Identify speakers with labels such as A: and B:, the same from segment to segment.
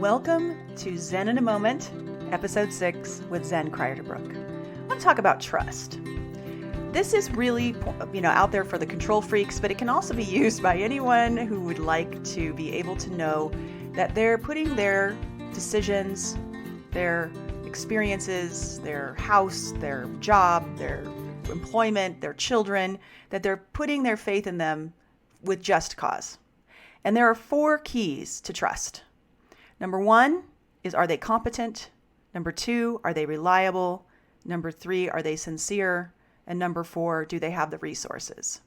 A: Welcome to Zen in a Moment, Episode 6 with Zen Kreiderbrook. I want to talk about trust. This is really, out there for the control freaks, but it can also be used by anyone who would like to be able to know that they're putting their decisions, their experiences, their house, their job, their employment, their children, that they're putting their faith in them with just cause. And there are 4 keys to trust. Number 1 is, are they competent? Number 2, are they reliable? Number 3, are they sincere? And number 4, do they have the resources?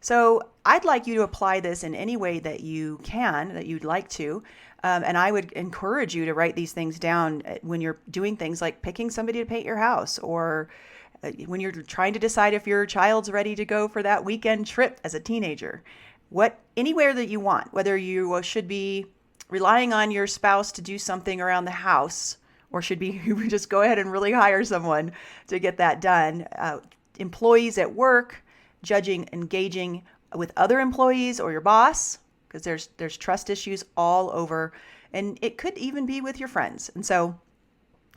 A: So I'd like you to apply this in any way that you can, that you'd like to. And I would encourage you to write these things down when you're doing things like picking somebody to paint your house, or when you're trying to decide if your child's ready to go for that weekend trip as a teenager. Anywhere that you want, whether you should be relying on your spouse to do something around the house, or should be you just go ahead and really hire someone to get that done. Employees at work, engaging with other employees or your boss, because there's trust issues all over, and it could even be with your friends. And so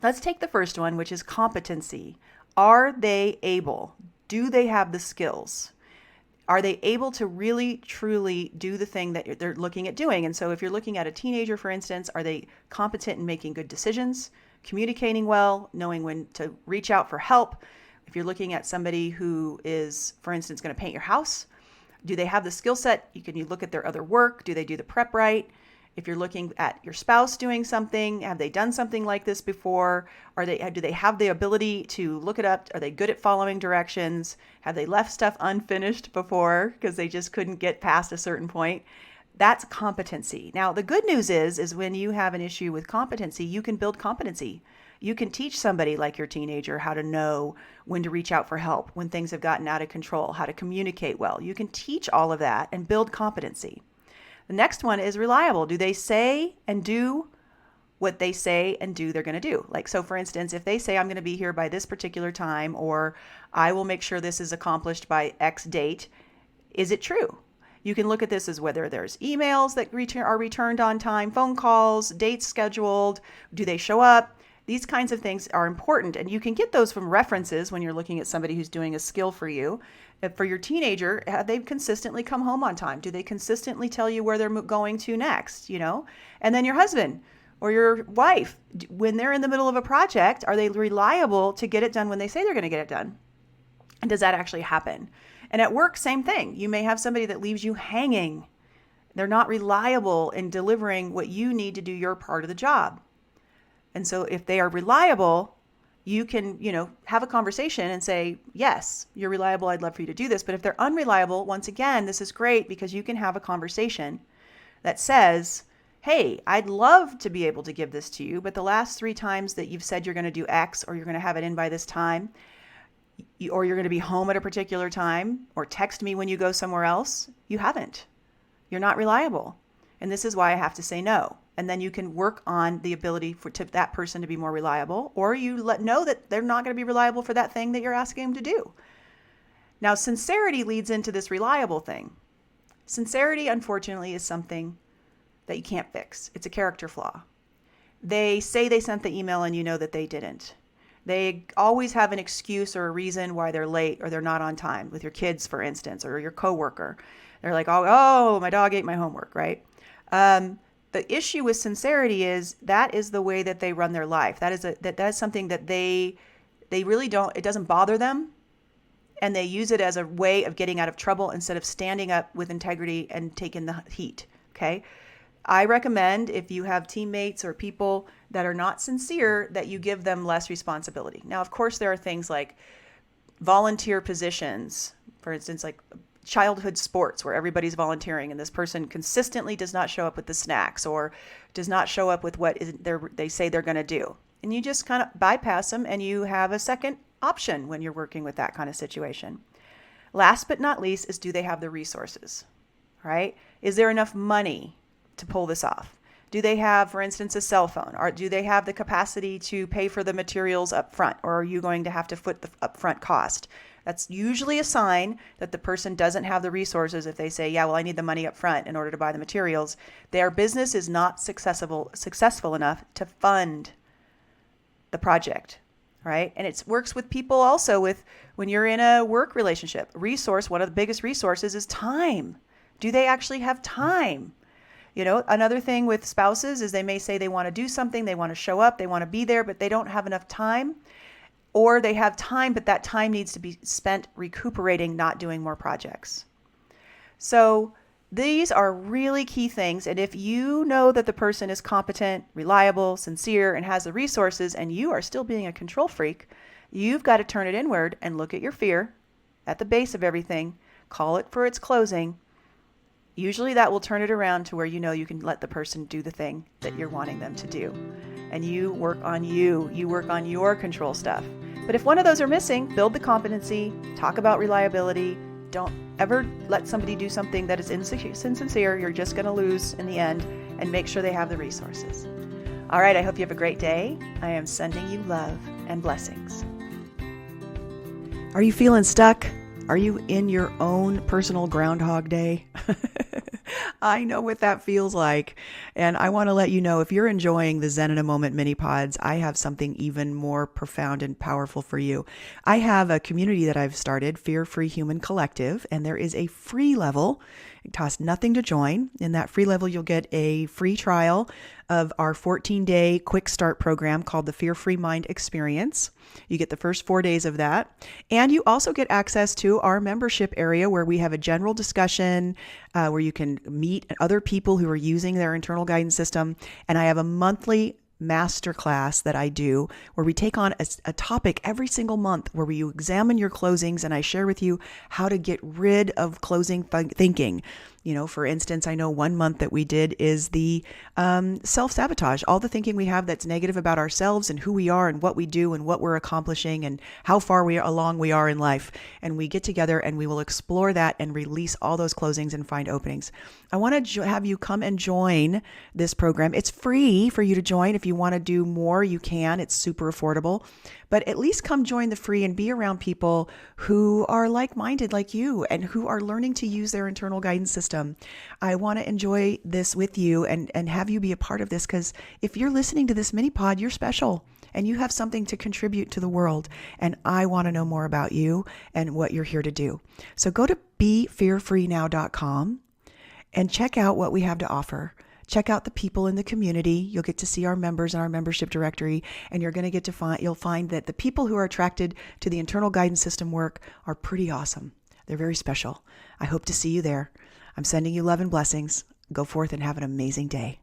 A: let's take the first one, which is competency. Are they able? Do they have the skills? Are they able to really, truly do the thing that they're looking at doing? And so if you're looking at a teenager, for instance, are they competent in making good decisions, communicating well, knowing when to reach out for help? If you're looking at somebody who is, for instance, going to paint your house, do they have the skill set? You look at their other work. Do they do the prep right? If you're looking at your spouse doing something, have they done something like this before? Do they have the ability to look it up? Are they good at following directions? Have they left stuff unfinished before because they just couldn't get past a certain point? That's competency. Now, the good news is when you have an issue with competency, you can build competency. You can teach somebody like your teenager how to know when to reach out for help, when things have gotten out of control, how to communicate well. You can teach all of that and build competency. The next one is reliable. Do they say and do what they say and do they're going to do? So for instance, if they say, I'm going to be here by this particular time, or I will make sure this is accomplished by X date, is it true? You can look at this as whether there's emails that are returned on time, phone calls, dates scheduled, do they show up? These kinds of things are important, and you can get those from references when you're looking at somebody who's doing a skill for you. For your teenager, have they consistently come home on time? Do they consistently tell you where they're going to next? And then your husband or your wife, when they're in the middle of a project, are they reliable to get it done when they say they're going to get it done? And does that actually happen? And at work, same thing. You may have somebody that leaves you hanging. They're not reliable in delivering what you need to do your part of the job. And so if they are reliable, you can, have a conversation and say, yes, you're reliable. I'd love for you to do this. But if they're unreliable, once again, this is great because you can have a conversation that says, hey, I'd love to be able to give this to you, but the last 3 times that you've said you're going to do X, or you're going to have it in by this time, or you're going to be home at a particular time, or text me when you go somewhere else, you haven't. You're not reliable. And this is why I have to say no. And then you can work on the ability for that person to be more reliable, or you know that they're not going to be reliable for that thing that you're asking them to do. Now, sincerity leads into this reliable thing. Sincerity, unfortunately, is something that you can't fix. It's a character flaw. They say they sent the email and you know that they didn't. They always have an excuse or a reason why they're late or they're not on time with your kids, for instance, or your coworker. They're like, oh, my dog ate my homework, right? The issue with sincerity is that is the way that they run their life. That is something that they really don't, it doesn't bother them. And they use it as a way of getting out of trouble instead of standing up with integrity and taking the heat. Okay. I recommend if you have teammates or people that are not sincere, that you give them less responsibility. Now, of course, there are things like volunteer positions, for instance, like childhood sports where everybody's volunteering and this person consistently does not show up with the snacks or does not show up with what they say they're going to do. And you just kind of bypass them and you have a second option when you're working with that kind of situation. Last but not least is, do they have the resources, right? Is there enough money to pull this off? Do they have, for instance, a cell phone? Or do they have the capacity to pay for the materials up front? Or are you going to have to foot the upfront cost? That's usually a sign that the person doesn't have the resources. If they say, yeah, well, I need the money up front in order to buy the materials, their business is not successful enough to fund the project, right? And it works with people also with when you're in a work relationship. One of the biggest resources is time. Do they actually have time? Another thing with spouses is they may say they want to do something, they want to show up, they want to be there, but they don't have enough time. Or they have time, but that time needs to be spent recuperating, not doing more projects. So these are really key things. And if you know that the person is competent, reliable, sincere, and has the resources, and you are still being a control freak, you've got to turn it inward and look at your fear at the base of everything, call it for its closing. Usually that will turn it around to where you can let the person do the thing that you're wanting them to do. And you work on you work on your control stuff. But if one of those are missing, build the competency, talk about reliability. Don't ever let somebody do something that is insincere. You're just going to lose in the end, and make sure they have the resources. All right, I hope you have a great day. I am sending you love and blessings. Are you feeling stuck? Are you in your own personal Groundhog Day? I know what that feels like. And I want to let you know, if you're enjoying the Zen in a Moment mini pods, I have something even more profound and powerful for you. I have a community that I've started, Fear Free Human Collective, and there is a free level. It costs nothing to join. In that free level, you'll get a free trial of our 14-day quick start program called the Fear Free Mind Experience. You get the first 4 days of that. And you also get access to our membership area where we have a general discussion where you can meet other people who are using their internal guidance system. And I have a monthly masterclass that I do where we take on a topic every single month where we examine your closings, and I share with you how to get rid of closing thinking. For instance, I know one month that we did is the self-sabotage, all the thinking we have that's negative about ourselves and who we are and what we do and what we're accomplishing and how far along we are in life. And we get together and we will explore that and release all those closings and find openings. I want to have you come and join this program. It's free for you to join. If you want to do more, you can. It's super affordable. But at least come join the free and be around people who are like-minded like you and who are learning to use their internal guidance system. I want to enjoy this with you and have you be a part of this, because if you're listening to this mini pod, you're special and you have something to contribute to the world. And I want to know more about you and what you're here to do. So go to BeFearFreeNow.com and check out what we have to offer. Check out the people in the community. You'll get to see our members in our membership directory, and you'll find that the people who are attracted to the internal guidance system work are pretty awesome. They're very special. I hope to see you there. I'm sending you love and blessings. Go forth and have an amazing day.